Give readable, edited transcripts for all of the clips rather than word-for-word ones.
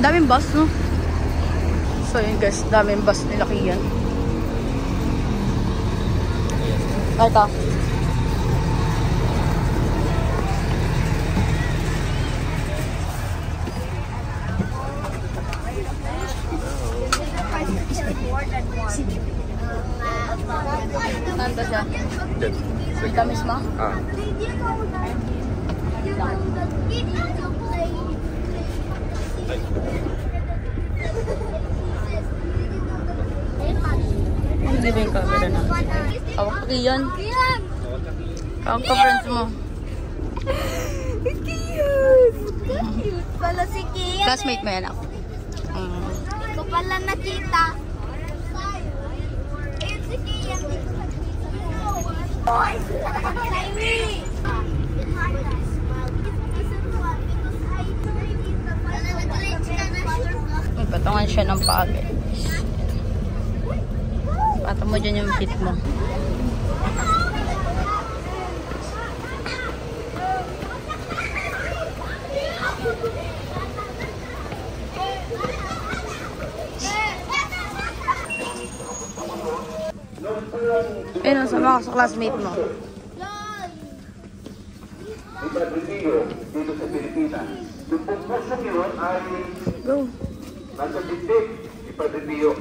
Daming bus, no? So yun guys, daming bus nila Kian. Ito. Saan ba siya? Dito mismo? Ah. Hindi ba yung camera na? Hawak ka Kian. Hawak ka friends mo. Cute! Cute pala si Kian. Classmate mo yan ako. Ikaw pala nakita. Ayun si Kian. May patungan siya ng pagod. Pata mo dyan yung fit mo. Ayun, sama ka sa classmate mo. Ipadribiyo dito sa Pilipinas. Yung pumpusong yun ay Go. nasa dibdib. Ipadribiyo.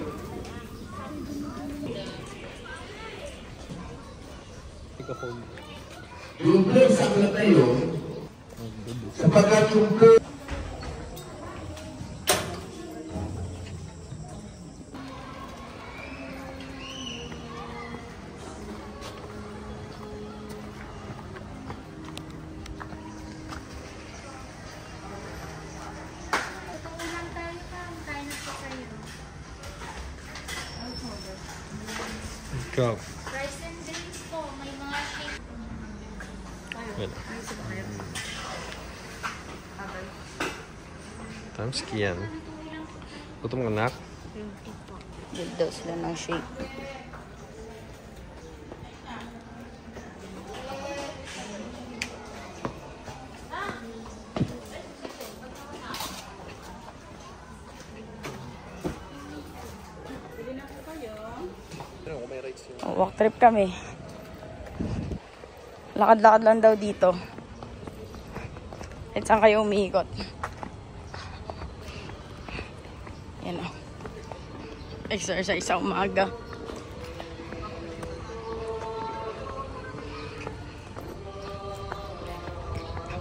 Yung place ang natayo sapagkat yung place Go. Rice and drinks po. May mga shake. Times Kian. Gutom ka anak? Good daw sila ng shake. Walk trip kami. Lakad-lakad lang daw dito. At saan kayo umiikot? Yan o. Exercise sa umaga.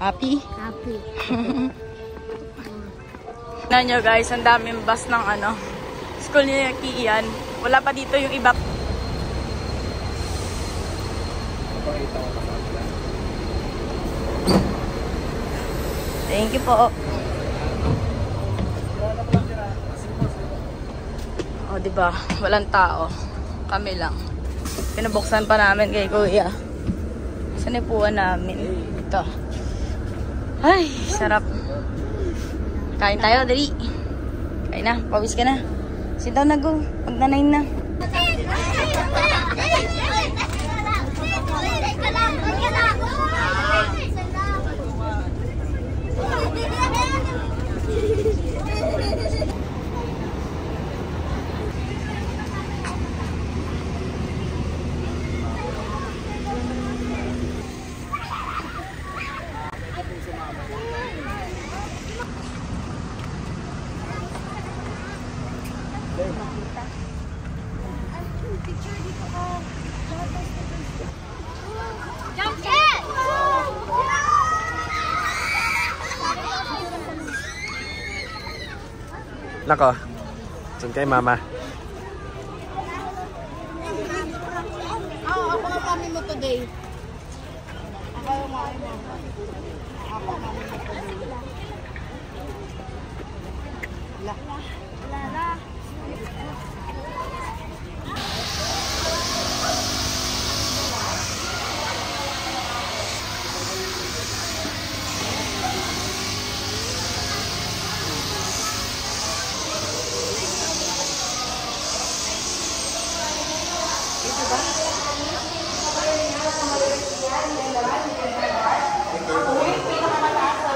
Happy? Happy. Tignan nyo guys, ang daming bus ng school ni Kian. Wala pa dito yung iba. Thank you po. O, diba? Walang tao. Kami lang. Pinabuksan pa namin kay Kuya. Saan ipuan namin? Ito. Ay, sarap. Kain tayo, dali. Kain na. Pawis ka na. Sit down na, go. Pag-9 na. Nako. Saan kay mama? Ako ang mami mo today. Ako ang mami mo. Ako ang mami mo today. Lala. Pinaka mataas na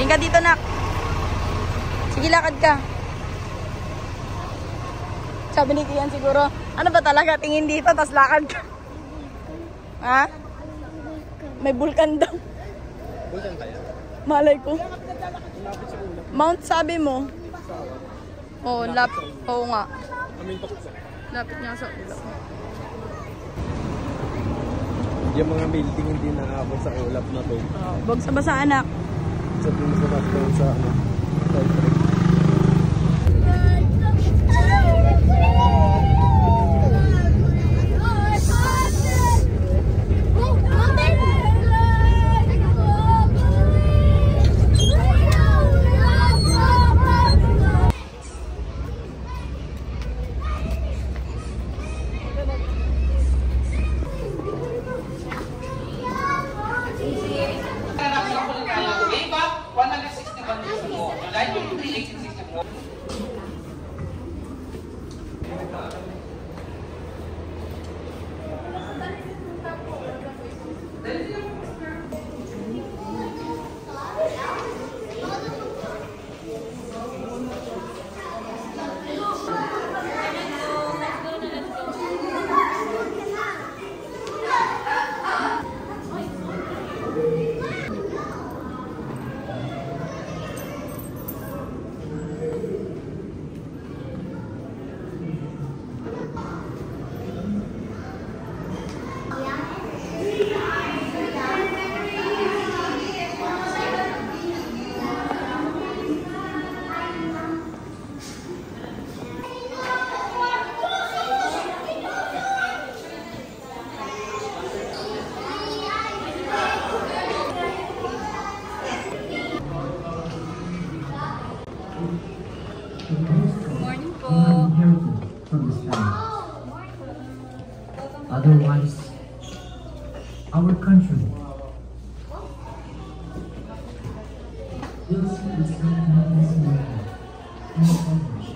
Tingin ka dito, nak. Sige, lakad ka. Sabi ni Kian siguro, ano ba talaga? Tingin dito, tas lakad ka. Ha? May bulkan daw. Bulkan kaya? Malay ko. Mount sabi mo. Oo, oo nga. Lapit nga sa ulap. Yung mga building hindi nakaabot sa ulap na to. Wag sa basa, anak. Sabi mo sa background sa ano. Otherwise, our country will see its independence in established.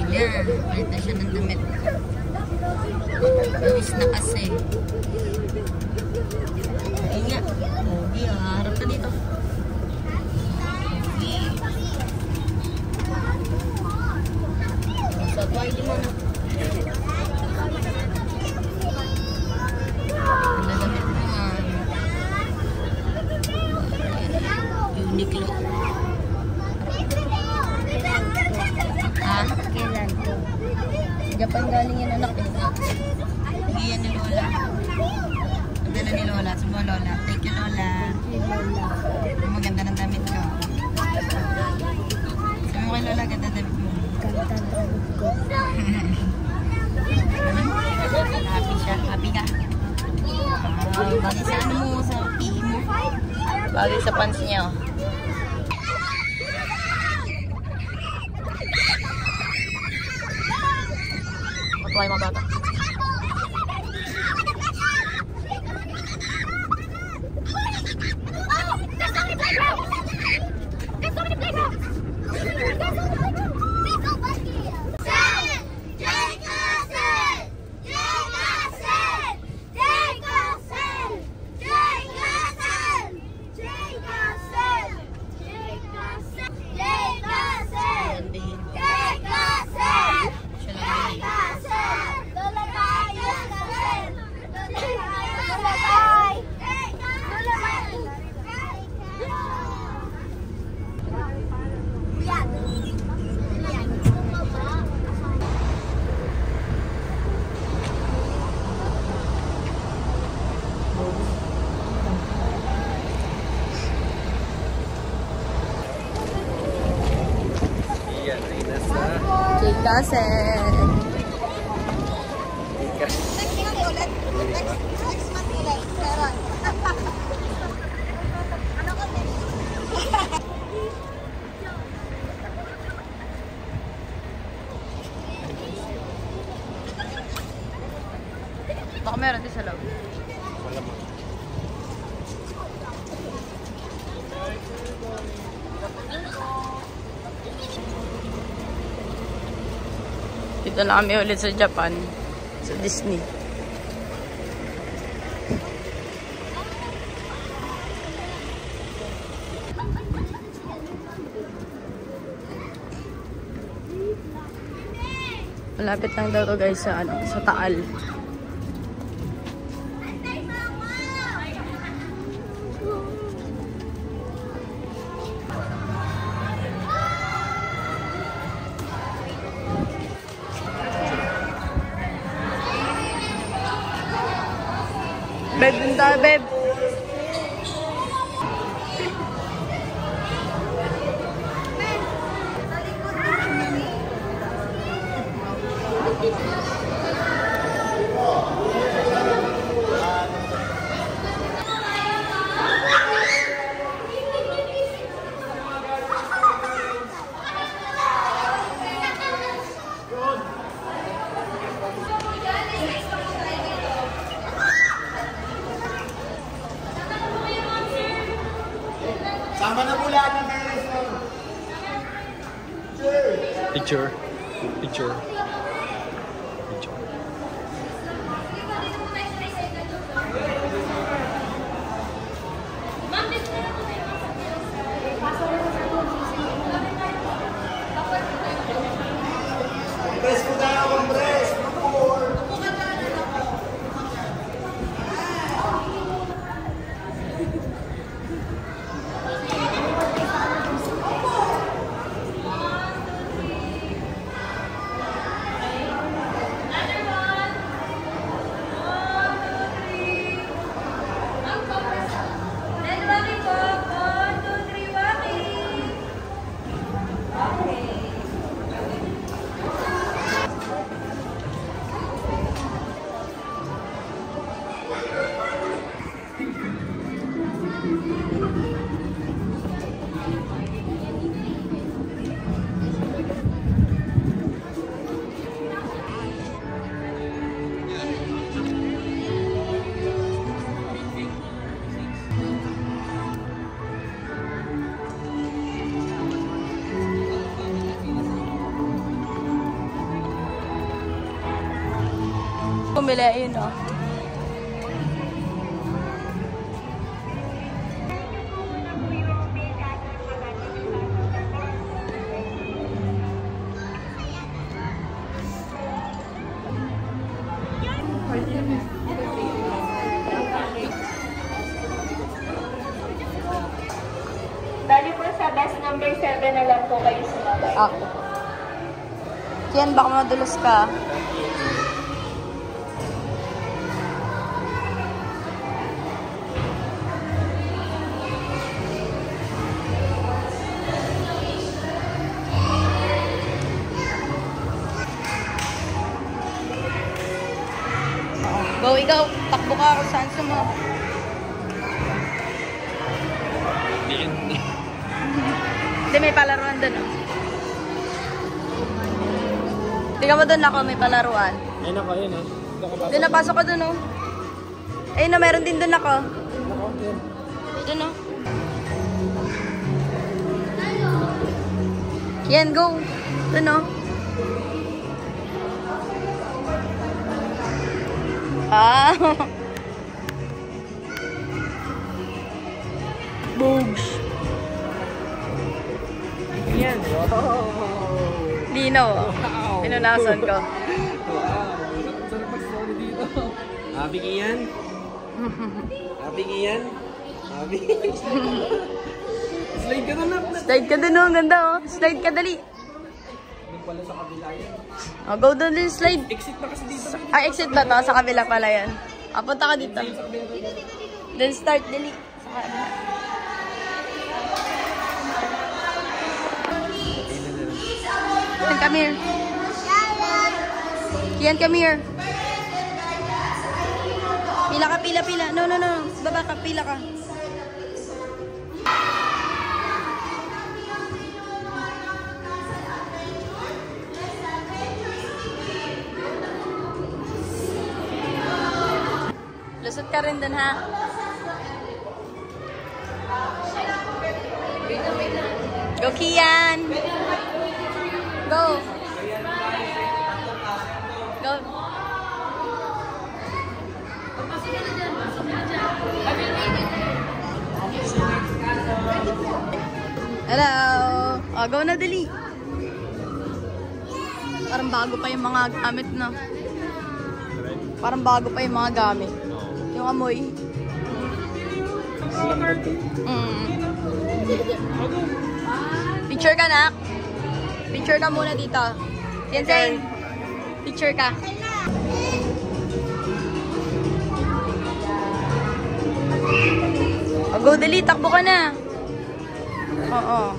Yeah, palit na siya ng damit. Luis na kasi. Ayun nga. Pogi, harap ka dito. Sa toy, di mo na. Nagamit mo nga. Uniqlo. Ha? Kailan to? Japan galing yan anak eh. Bigyan ni Lola. Padala ni Lola. Sabi mo Lola. Thank you Lola. Maganda ng damit ko. Sabi mo kay Lola, ganda damit mo. Ganda ng damit ko. Happy siya. Happy ka. Bagay sa ano mo, sa PE mo. Bagay sa pants niya. Matuwa yung mga bata. Kasen. Baka meron din sa loob. Dito na kami ulit sa Japan, sa Disney. Malapit lang daw to guys sa ano, sa Taal. Beb, dun tayo, Beb. Picture. Picture. bumili. Ayun o. Bali po sa bus number 7 na lang po kayo sumabay. Ako. Yan, baka madulas ka. Go, ikaw. Takbo ka kung saan mo. Hindi, may palaruan doon. Tingnan mo doon ako, may palaruan. Ayun ako, ayun. Doon na, pasok ko doon, oh. Ayun na, meron din doon ako. Doon, oh. Yan, go. Doon, oh. Ah. Boobs. Yan. Lino. Pinunasan ko. Sarap mag-story dito. Happy Ian? Happy Ian? Happy? Slide ka na. Slide ka dun, oh. Ganda, oh. Slide ka, dali. Doon pala sa kabila yan. Oh, go doon din, slide. Exit na kasi dito. Ah, exit ba to? Sa kabila pala yan. Ah, punta ka dito. Then start, dali. Sa kabila. Kian, come here. Kian, come here. Pila ka, pila. No. Baba ka, pila ka. Lusot ka rin dun, ha? Go, Kian! Go! Go! Hello! Oh, go na, dali! Parang bago pa yung mga gamit, no? Parang bago pa yung mga gamit. Yung amoy. Picture ka, nak? Picture ka muna dito. Yan, picture ka. Oh, go, dali. Takbo ka na. Oo.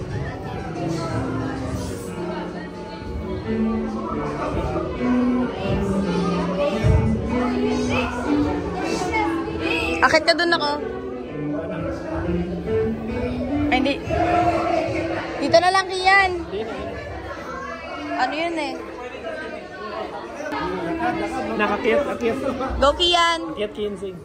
Akit ka dun ako. Ay, hindi. Dito na lang, Kian. Ano yun eh? Nakakiyat. Go, Kian. Akiyat, Kinsing.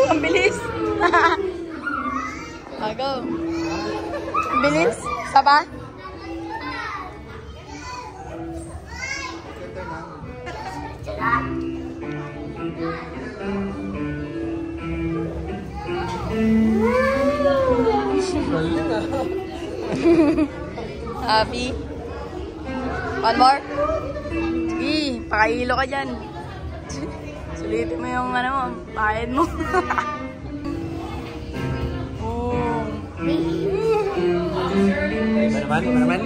Ang bilis. Go. Ang bilis. Saba? Happy? One more? Sige, pakailo ka dyan. Sulitin mo yung ano mo, pahid mo. Oh. Iba naman.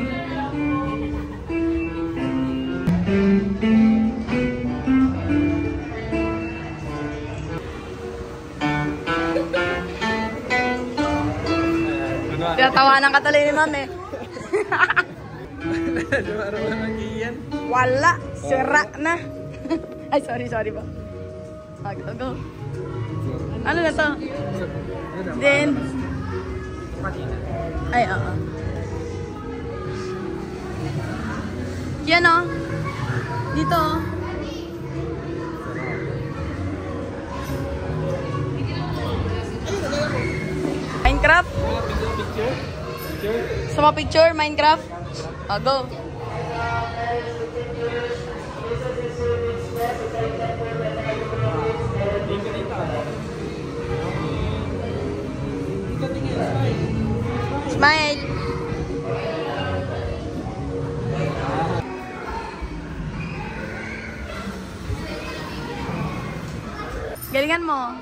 Tinatawanan ka tuloy ni Ma'am eh. Wala, sira na. Ay, sorry ba? Go. Ano na to? Then, ay, oo. Yan o. Dito o. Minecraft? Sama picture? Minecraft? O, go. Smile. Galingan mo.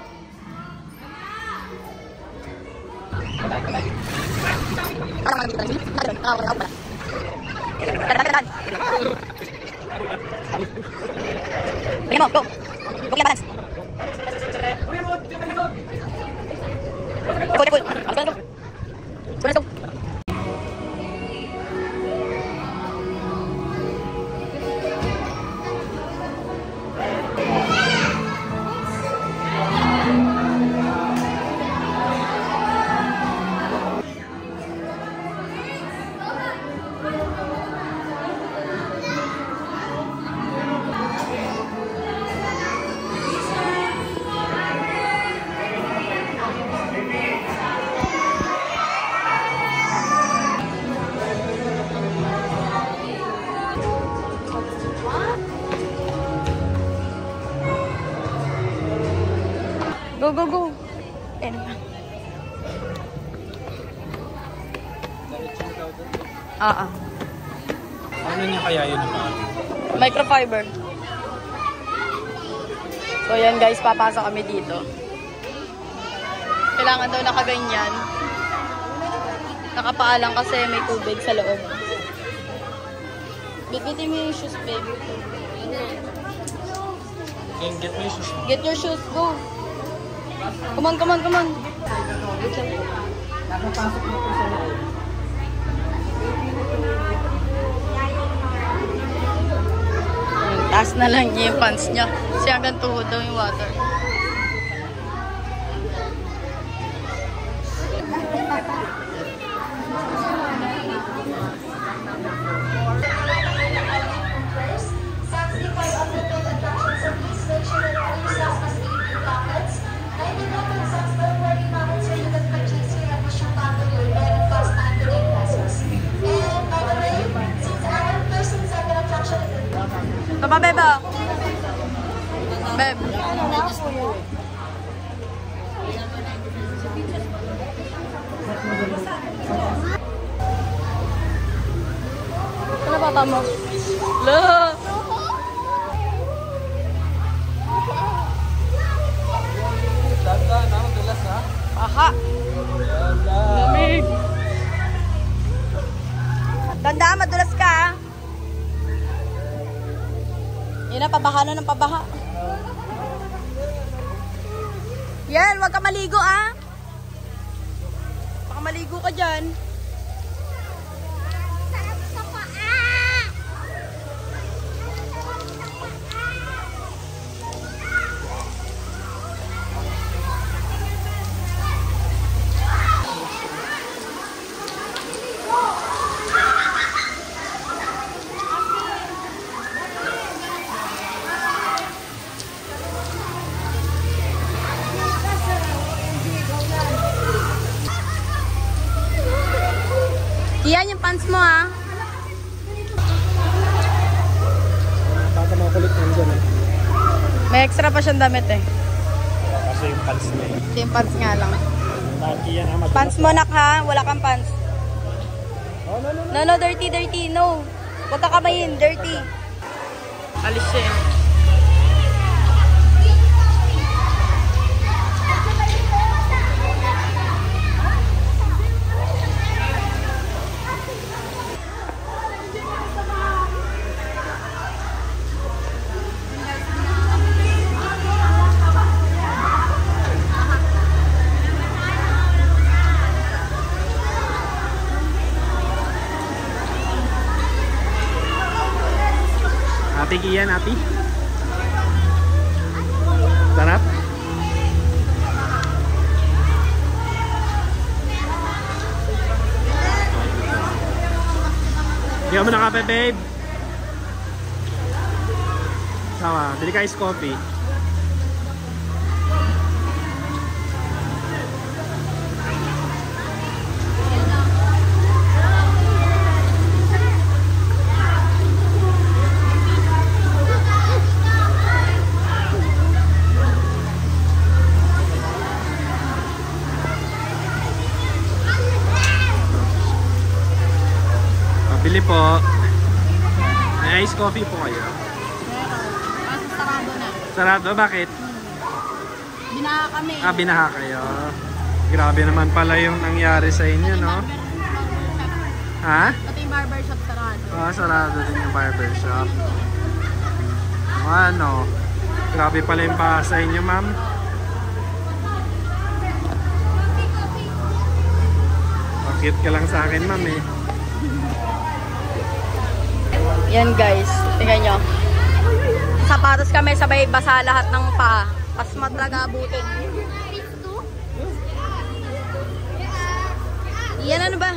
Galingan mo, go. Go, kaya balance. Go, go, go. Let's go. Go, go, go. Ano niya kaya yun ang mga? Microfiber. So yan guys, papasok kami dito. Kailangan daw nakaganyan. Nakapaalang kasi may tubig sa loob. Bitbitin mo yung shoes, babe. Okay, get my shoes. Get your shoes, go. Come on, come on, come on. Nakapasok na po sa loob. Taas na lang niya yung pants niya. Kasi hanggang tuhod daw yung water. Tama, bebe. Bebe. Ano papa mo? Look! Tanda na, madulas ha? Aha! Lamig! Tanda, madulas ka ah! Yun na, pabaha na ng pabaha. Yan, huwag ka maligo ah. Baka maligo ka dyan. Yan yung pants mo ah. Baka mga kulit nandiyan eh. May extra pa siyang damit eh. Kasi yung pants na eh. Yung pants nga lang. Taki yan ha, madulas. Pants mo nak ha, wala kang pants. Oh, no, no, no. No, no, dirty, dirty, no. Huwag ka kamayin, dirty. Alis siya eh. Ate Kian, ate. Sarap? mo ng kape, babe? Tama, bili ka ice coffee. Bili po. May ice coffee po kayo. Kaso sarado na. Sarado? Bakit? Binaha kami. Ah, binaha kayo. Grabe naman pala yung nangyari sa inyo, no? Ha? Pati yung barbershop sarado. Ah, sarado din yung barbershop. Ano? Grabe pala yung baha sa inyo, ma'am. Bakit ka lang sa akin, ma'am, eh. Yan guys, tingnan nyo. Sapatos kami, sabay basa lahat ng paa. Pasmat talaga abutin. Yan ano ba?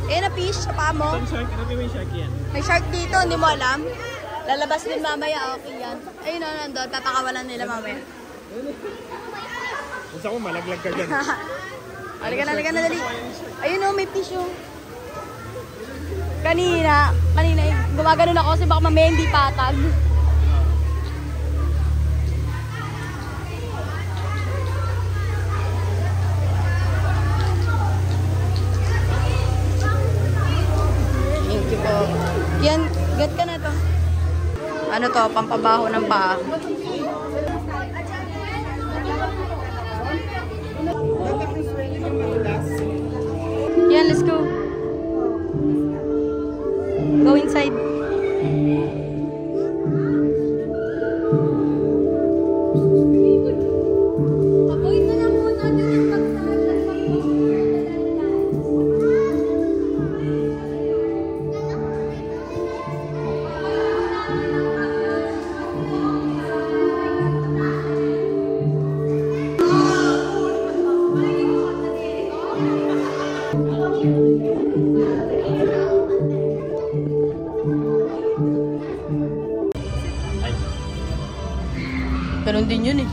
Eh na fish sa paa mo. Shark, ano may shark yan? May shark dito, hindi mo alam? Lalabas din mamaya, okay yan. Ayun o, nandun, papakawalan nila mamaya. Gusto ko malaglag ka dyan. Halika na, dali. Ayun o, may fish o. Kanina, gumaganon ako kasi baka mamaya hindi patag. Thank you po. Yan, get ka na to. Ano to, pampabaho ng paa. Yan, let's go. Go inside. Ganun din yun eh.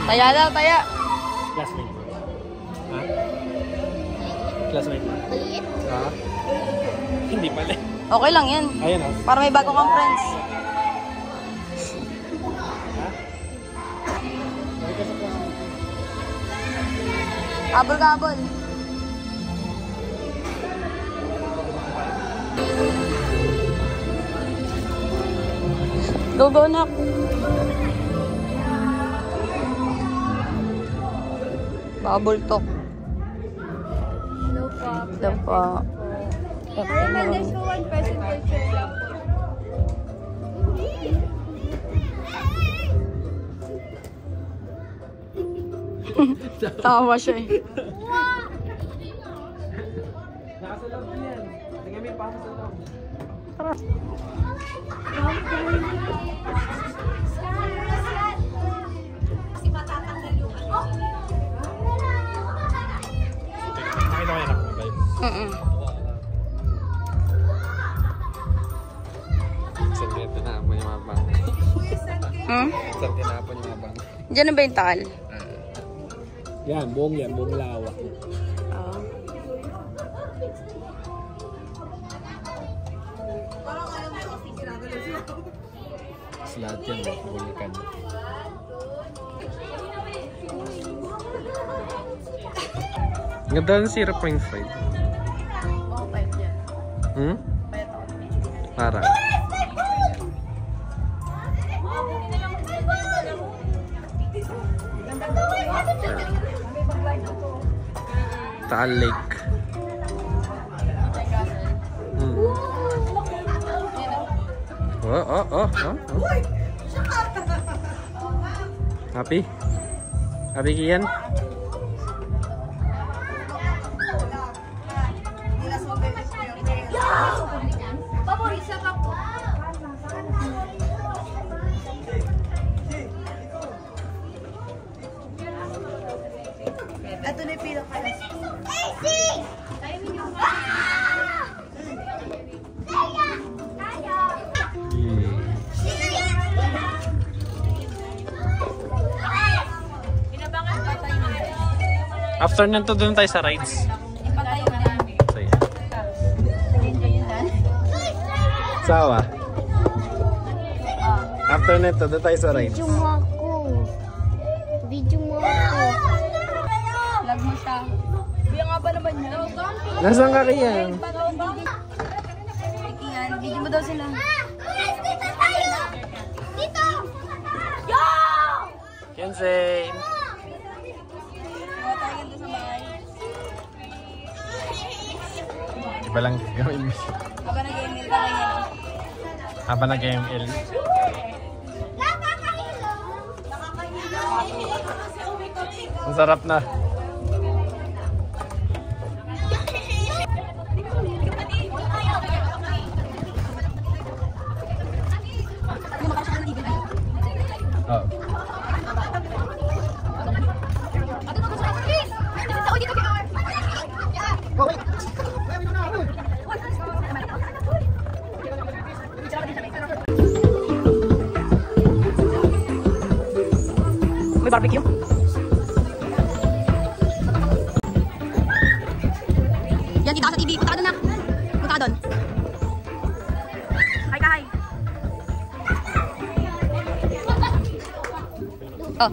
Taya daw, taya. Classmate mo. Ha? Classmate mo? Ha? Hindi pala. Okay lang yan. Ayan o. Para may bago kang friends. Abol-abol. Go na. Bubble talk. Hello po. Hello po. There's no 1 person picture lang po. Tawa siya eh. Nasa loob yan. Tingnan mo yung pasa sa loob. Kasi matatanggal yung ano. Nakita ko yan ako, babe. Isang tinapon yung mga bang. Isang tinapon yung mga bang. Diyan na ba yung tal? Yan, buong lawa. Oo. Lahat yan, bulikan. Ganda ng 0.5. Oh, pwede yan. Hmm? Pwede. Parang. Taal Lake. Oh. Happy? Happy Kian? After nito, doon tayo sa rides. Ipatay mo na. So, yeah. Enjoy yun dan. Sawa. After nito, doon tayo sa rides. Video mo ako. Video mo ako. Vlog mo siya. Biya nga ba naman niya? Nasaan ka kaya? Yan, video mo daw sila. Dito tayo! Dito! Yo! Kensei! Mga tayo ganda sa bahay. Iba lang gawin mo. Aba nag-email ka kanya. Habang nag-ML. Ang sarap na. Oh. May barbecue. Yan, kita ka sa TV. Punta ka doon na. Punta ka doon. Hi ka, hi. Oh.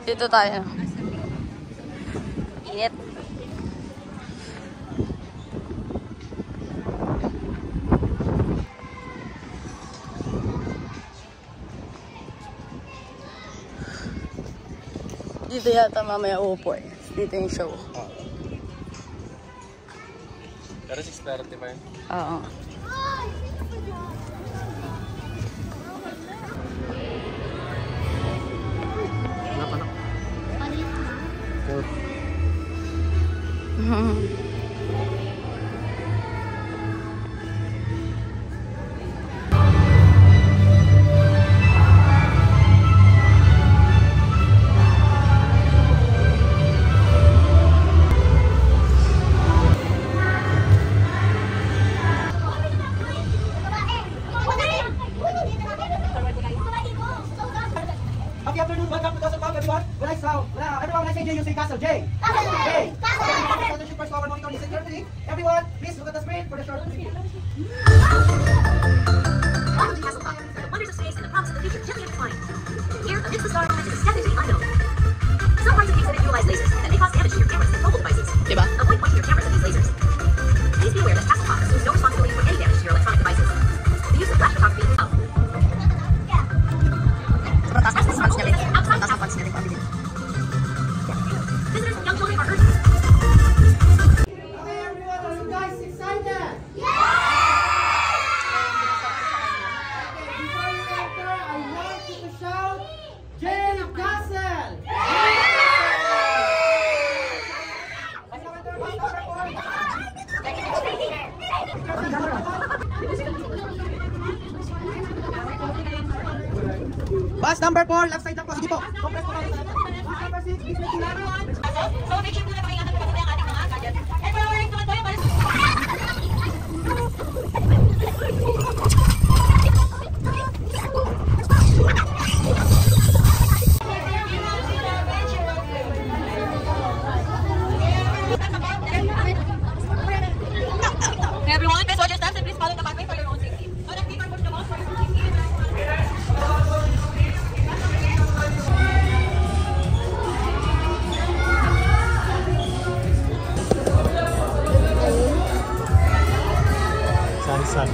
Dito tayo. Init. Dito yata mamaya upo eh. Dito yung show. Pero 6:30 ba yun? Oo. Happy afternoon, welcome to Castle Park, everyone. When I say J, you say Castle. J. J. Castle Super Squad monitoring security. Everyone, please look at the screen for the short video. Welcome to Castle Park, the wonders of space and the promise of the future gently intertwined. Here, amidst the stars, is a skeptically unknown. Some parts of the exhibit utilize lasers that may cause damage to your cameras and mobile devices. Diba? Avoid pointing your cameras at these lasers. Please be aware that Castle Park assumes no responsibility for any damage to your electronic devices. The use of flash photography is out. Visitors and young children are urged. Okay, everyone, are you guys excited? Okay, before you enter, I want you to shout, J Castle! Bus number 4, left side lang po. Sige po. Compress po. Bus number 6, please make it loud. So make sure na paingatan po ang ating mga gadgets. And we're wearing to ito yung everyone, please watch your steps and please follow the pathway for your own safety. So that people push the most for your own safety. San.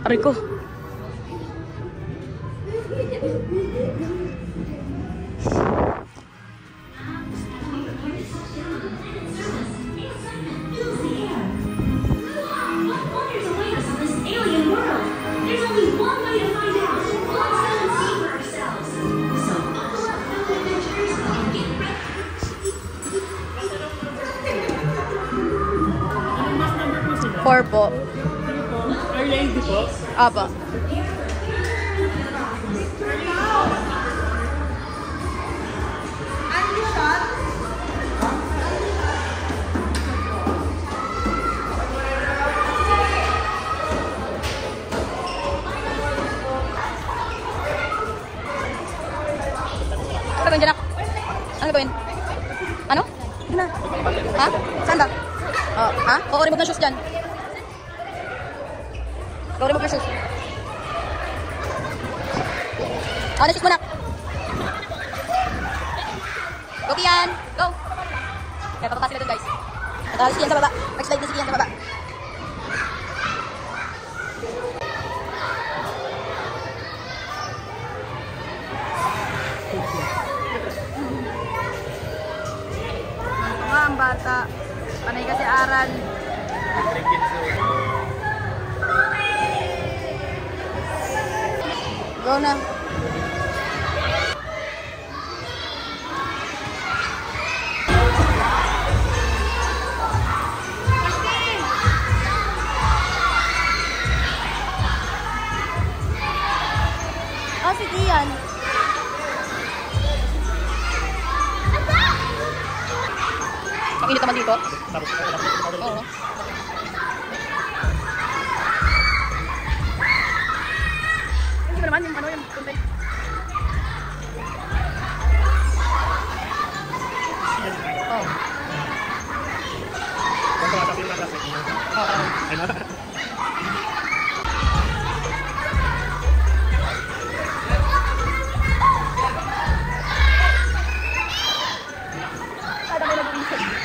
Aray ko. Four po. Are lady po? Apa. Ano gawin dyan, Nak? Ano gawin? Ano? Ano? Ha? Saan ba? Oh, ha? Oo, remove na shoes dyan. Go, remove your shoes. Ano shoes mo, Nak? Go, Kian! Go! Kaya papata sila dun, guys. Natali si Kian sa baba. Mag-slide na si Kian sa baba. Ang bata. Panay kasi aral. Go na. Oh, sige yan. Ang init naman dito. Oo. Hindi ba naman yung ano yung content? Oh.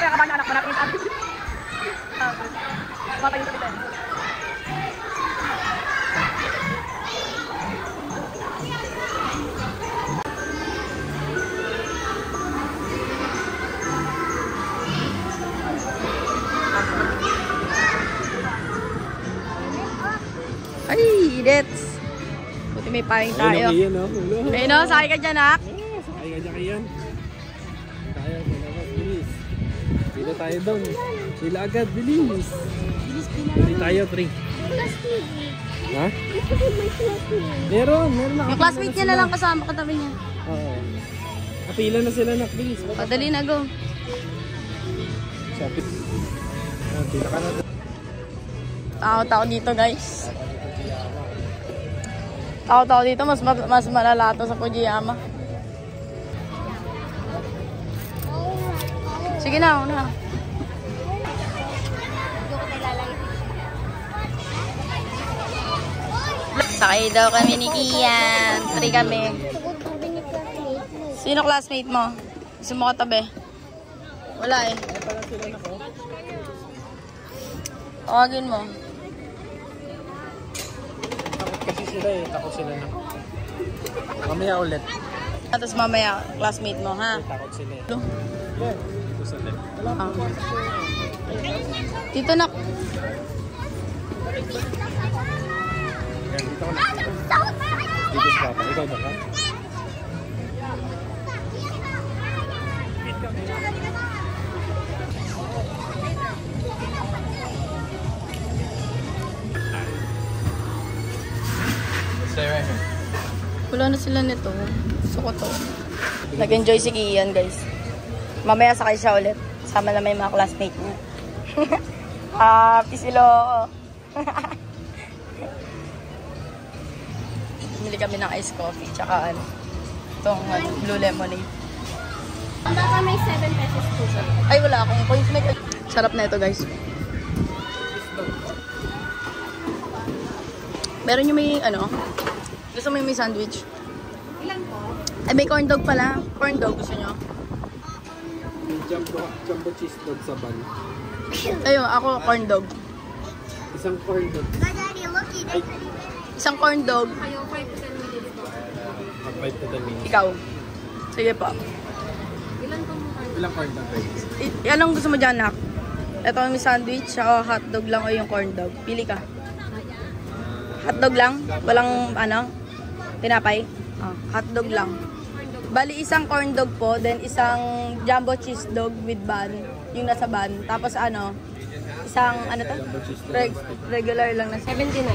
Kaya ka ba anak mo natin yung bata yung sabitan. Ay, that's. Buti may paring tayo. Ayun o, sakay ka dyan, Nak. Sakay ka dyan kayan. Tayo, malabas, bilis. Dito tayo doon. Sila agad, bilis. Dito tayo, 3. Ha? Meron na. Yung classmate niya na lang kasama katabi niya. Oo. Kapila na sila, Nak, bilis. Padali na, go. Sapit. Pila ka na doon. Tao dito, guys. Tao dito, mas malala to sa Fujiyama. Sige na, una. Sakay daw kami ni Kian. 3 kami. Sino classmate mo? Gusto mo katabi? Wala eh. Tawagin mo. Takot kasi sila eh. Takot sila na. Mamaya ulit. Tapos mamaya, classmate mo, ha? Takot sila eh. Yeah. Dito sa left. Dito na. Yan, dito ka na. Dito sa papa. Ikaw ba ka? Stay right here. Wala na sila nito. Gusto ko to. Nag-enjoy si Kian, guys. Mamaya sakay siya ulit. Sama na may mga classmate niya. Happy sila. Bumili kami ng ice coffee. Tsaka ano. Itong blue lemonade. Baka may 7 pesos po. Ay, wala akong points. Sarap na ito, guys. Meron yung may ano. Gusto mo yung may sandwich? Ilan po? Ay, may corn dog pala. Corn dog, gusto nyo? Jumbo cheese dog sa ban. Ayun, ako corn dog. Isang corn dog. Daddy, look, Isang corn dog. Kayo, 5 to 10 minutes po. 5 to 10 minutes. Ikaw. Sige po. Ilang corn dog? Anong gusto mo dyan, Nak? Ito may sandwich, saka hotdog lang o yung corn dog. Pili ka. Hotdog lang? Walang ano? Tinapay? Oh, hotdog lang. Bali, isang corn dog po, then isang jumbo cheese dog with bun. Yung nasa bun. Tapos ano? Isang, ano to? Regular lang na. 79.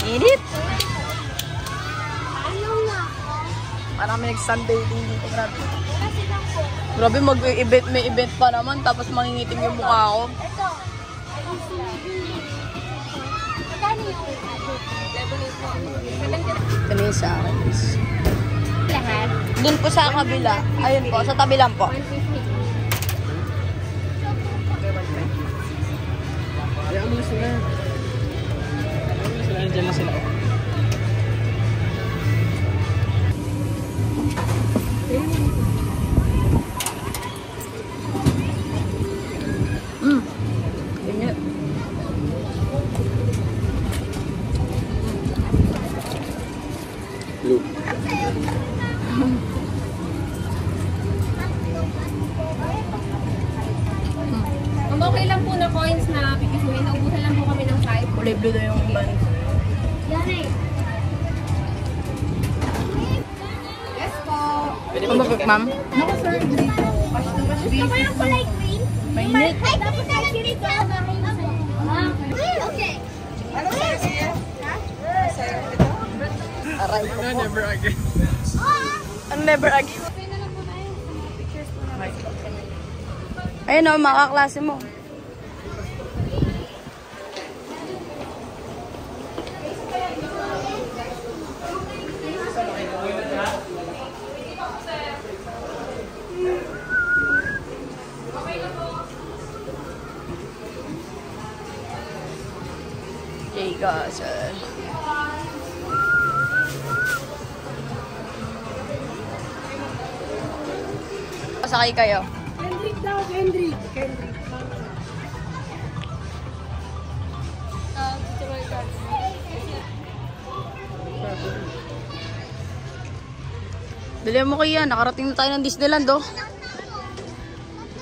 Init! Parang may nag-sunbathing dito. Grabe. Grabe, may event pa naman. Tapos mangingitim yung mukha ko. Ito na yung sa akin. Lahat? Doon po sa kabila. Ayun po, sa tabi lang po. Kaya mo sila. Nandiyan na sila. Init. Blue. Okay lang po na coins na because may naubusan lang po kami ng 5. Kulay blue na yung ban. Yan eh. Yes po. Ano ba, ma'am? Naka-serve dito. Gusto ko yung kulay green. Mainit. Ay, tapos na lang green ka. Okay. Ano sa'yo siya? Sa'yo ito? Aray ko po. Never again. Ano never again? Okay na lang po tayo. Pictures po namin. Ayun o, mga kaklase mo. Jay Gasol. Pasakay kayo. Kendrick daw, Kendrick. Bilhin mo kaya, nakarating na tayo ng Disneyland, oh.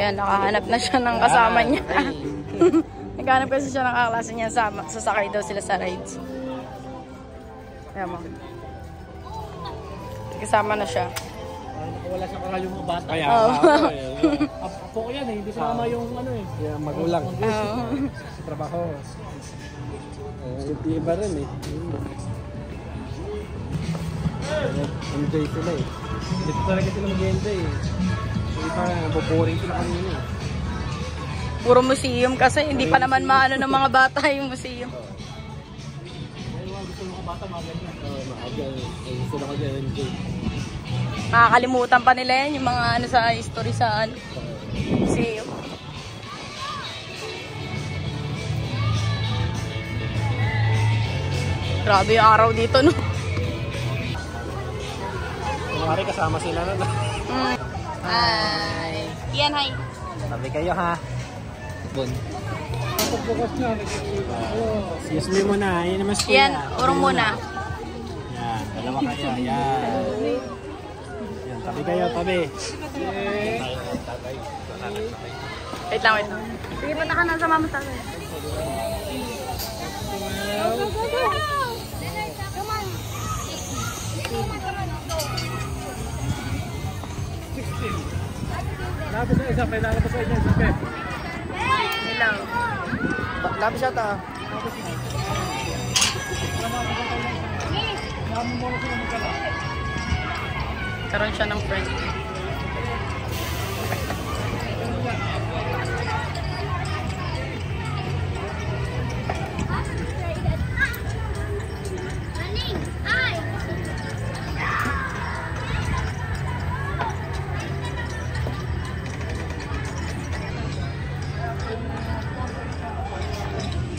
Ayan, nakahanap na siya ng kasama niya. Naghanap kasi siya ng kaklase niya, sasakay daw sila sa rides. Ayan mo. Kasama na siya. Wala sa karal yung mga bata. Kaya, Apo ko yan eh, hindi sumama yung ano eh. kaya magulang. Sa trabaho. Iba rin eh. Enjoy sila eh. Dito talaga sila mag-enjoy eh. Iba, boboring sila kanina eh. Puro museum kasi hindi pa naman maano ng mga bata yung museum. Gusto ng mga bata mga ganyan. Maaga eh. Gusto na mag-enjoy. Nakakalimutan pa nila yan, yung mga ano sa history sa ano, museum. Grabe yung araw dito, no? Kumari kasama sila na. Hi. Ian, hi. Sabi kayo ha. Bon. Excuse me muna. Yan naman siya. Ian, urong muna. Yan. Dalawa kayo. Yan. Yan. Tabi kayo. Tabi. Wait lang, wait lang. Sige, punta ka na sa mama tatay. Lapos sa isa, may lalabas sa isa. Hello. Lapos siya ta. Karoon siya ng friend.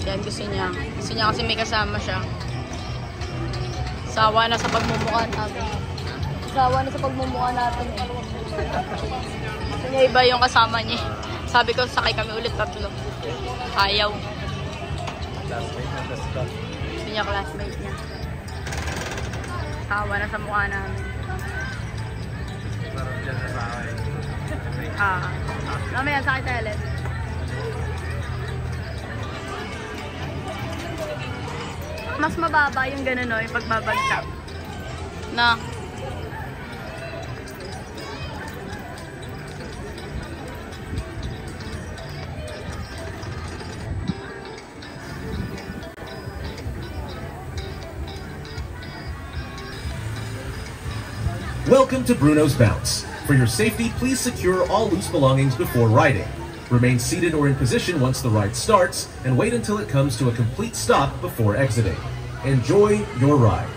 Yan, gusto niya. Gusto niya kasi may kasama siya. Sawa na sa pagmumukha namin. Sawa na sa pagmumukha natin eh. Kanya iba yung kasama niya. Sabi ko, sakay kami ulit 3. Ayaw. Gusto niya classmate niya. Sawa na sa mukha namin. Mamaya sakay tayo ulit. Mas mababa yung gano'n no, yung pagbabagsak. Na. Welcome to Bruno's Bounce. For your safety, please secure all loose belongings before riding. Remain seated or in position once the ride starts, and wait until it comes to a complete stop before exiting. Enjoy your ride.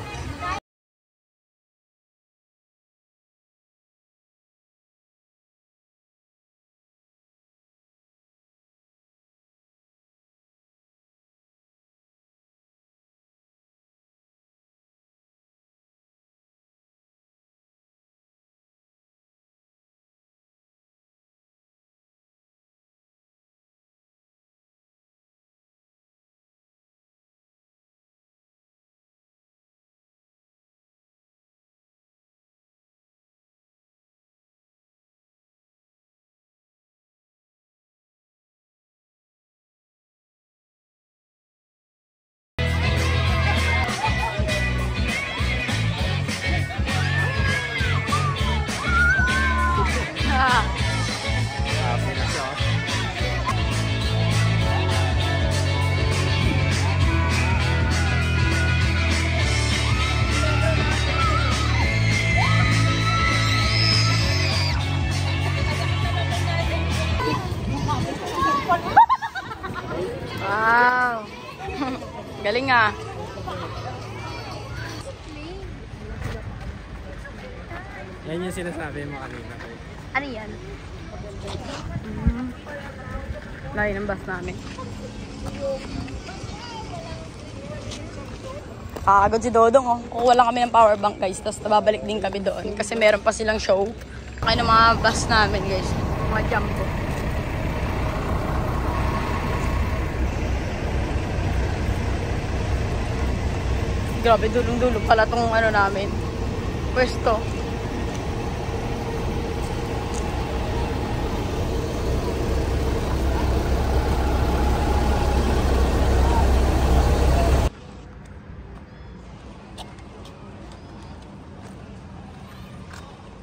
Wow! Galing ah! Yan yung sinasabi mo kanina. Ano yan? Layo ng bus namin. Agad si Dodong oh. Kukuha lang kami ng power bank guys. Tapos babalik din kami doon. Kasi meron pa silang show. Kaya ng mga bus namin guys. Mga jumbo. Grabe, dulong-dulong pala tong ano namin. Pwesto.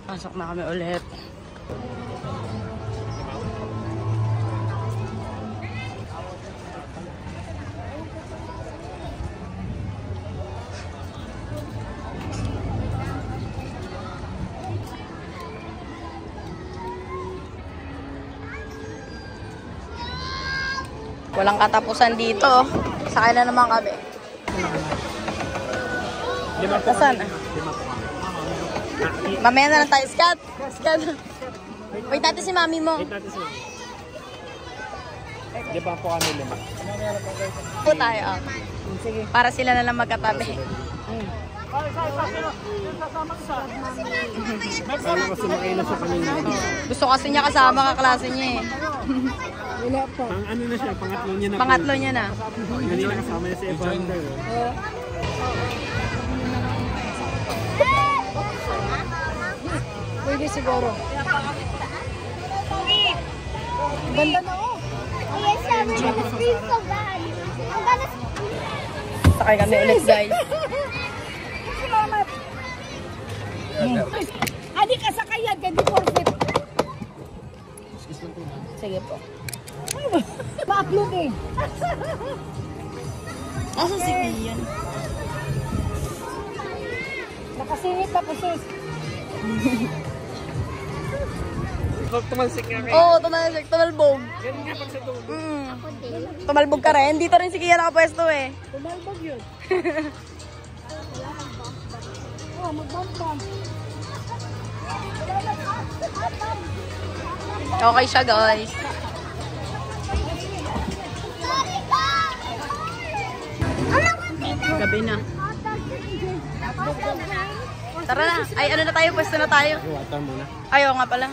Pasok na kami ulit. Walang katapusan dito. Sakay na naman kami. Saan? Mamaya na lang tayo. Skat! Skat! Wait natin si mami mo. Di ba po kami 5? Po tayo. Oh. Sige. Para sila na lang magkatabi. Paano kasi sumakay na sa kanina? Gusto kasi niya kasama kaklase niya eh. Pang ano na siya? Pangatlo niya na. Pangatlo niya na. Kanina kasama niya si Evander. Pwede siguro. Ganda na oh. Yes, sabi na so bad. Ang ganda. Sakay kami ulit guys. Salamat. Adi ka sa kaya, hindi forfeit. Sige po. Ma-upload eh. Asa si Kian? Nakasingit na po sis. Tumalsik nga kayo. Oo, tumalsik. Tumalbog. Ganun nga pag sa tubo. Tumalbog ka rin. Dito rin si Kian nakapwesto eh. Tumalbog yun. Oh, magbambam. Okay siya guys. Gabi na. Tara na. Ay, ano na tayo? Pwesto na tayo. Water muna. Ayaw nga pala.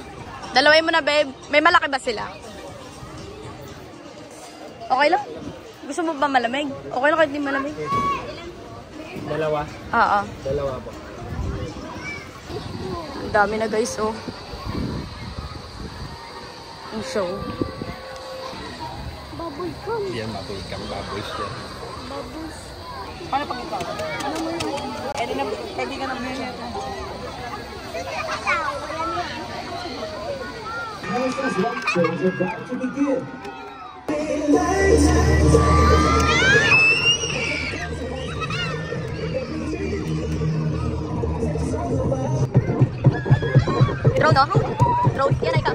Dalawin mo na, babe. May malaki ba sila? Okay lang? Gusto mo ba malamig? Okay lang kahit di malamig. Dalawa? Oo. Dalawa po. Ang dami na guys, oh. Ang show. Bubble gum. Yan, bubble gum. Bubbles yan. Bubbles. Paano pag ikaw? Ano mo yun? Pwede ka na minute. Nurses' lectures are about to begin. Drone, no? Drone. Yan ay ka.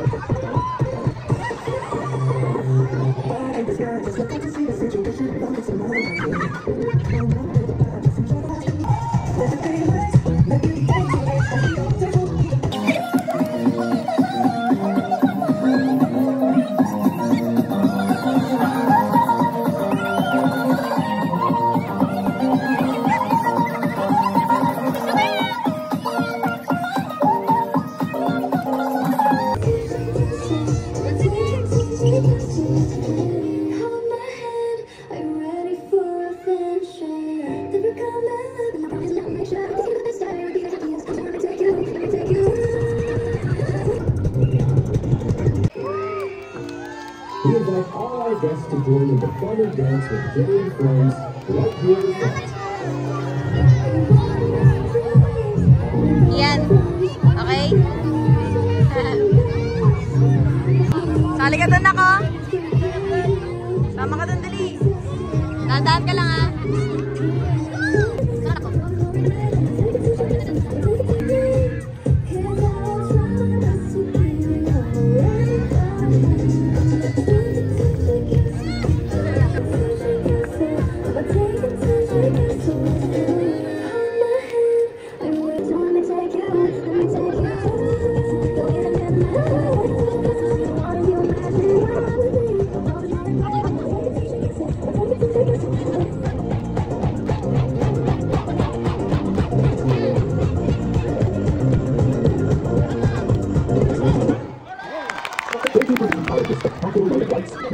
We invite all our guests to join in the fun and dance with Jay and friends right here in front. Yan. Okay? Sali ka doon ako. Sama ka doon, dali. Dahan-dahan ka lang, ha? Saan ako?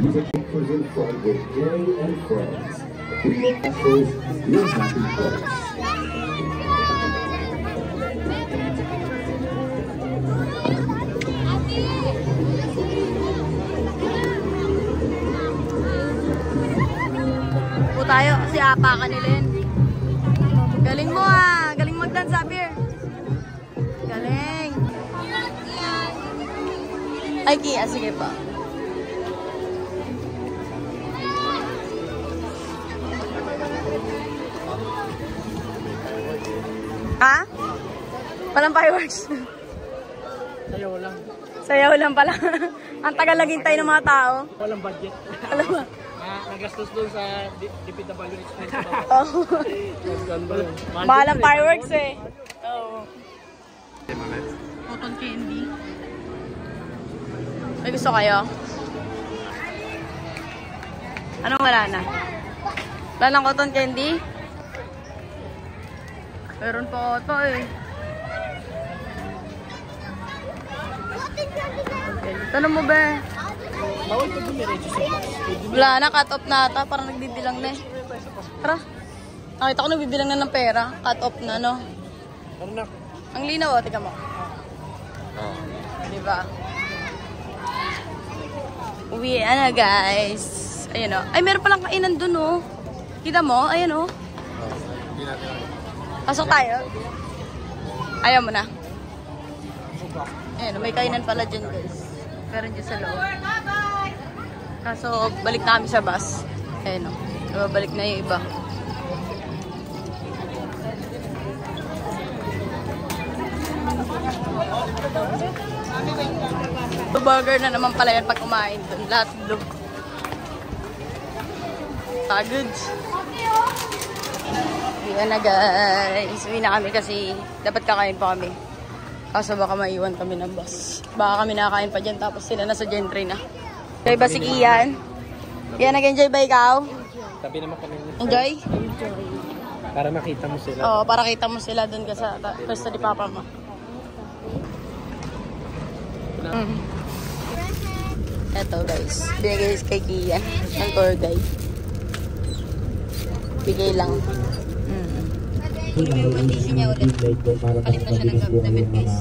Music makers in front with Jay and friends. We make Astros your happy place. Po tayo kasi apakan nila yun. Galing mo, ah. Galing mag-dance, Xavier. Galing. Ay, Kia. Sige pa. Ha? Walang fireworks. Sayaw lang. Sayaw lang pala. Ang tagal naghintay ng mga tao. Walang budget. Alam mo? Nagastos doon sa DPW expense. Oh. Mahal ang fireworks eh. Oo. Cotton candy. May gusto kayo? Anong wala na? Wala ng cotton candy? Meron pa ito eh. Okay. Tanong mo ba? Bawal pa dumiretso sa box. Wala na, cut off na ata. Parang nagbibilang na eh. Tara. Nakita ko nagbibilang na ng pera. Cut off na, no? Ano na? Ang linaw, oh. Tika mo. Diba? Uwi na, guys. Ayan, oh. Ay, meron palang kainan dun, oh. Kita mo? Ayan, oh. Pasok tayo. Ayaw mo na. Ayan, may kainan pala dyan, guys. Meron dyan sa loob. Kaso, balik na kami sa bus. Ayan, oh. Balik na yung iba. Burger na naman pala yan pag kumain dun. Lahat blue. Pagod. Ayan na, guys. Uwi na kami kasi dapat kakain pa kami. Kaso baka maiwan kami ng bus. Baka kami nakakain pa dyan tapos sila nasa gentry na. Enjoy ba si Kian? Kian, nag-enjoy ba ikaw? Sabi naman kami. Enjoy? Para makita mo sila. Oo, para kita mo sila dun ka sa pwesto ni Papa mo. Eto guys, binigay kay Kian ang tour guide. Bigay lang. Pag-invitation niya ulit. Palitan siya ng damit guys.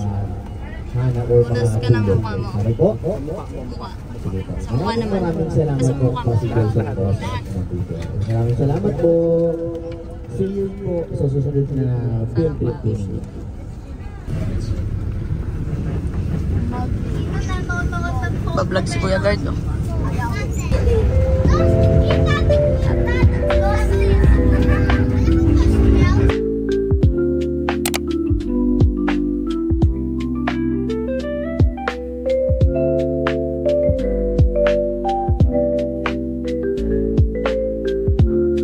Punas ka ng mukha mo. Mukha. Sa mukha naman. Sa mukha mo. Maraming salamat po. See you po sa susunod na film trip. Pa-vlog si Kuya Guard, no?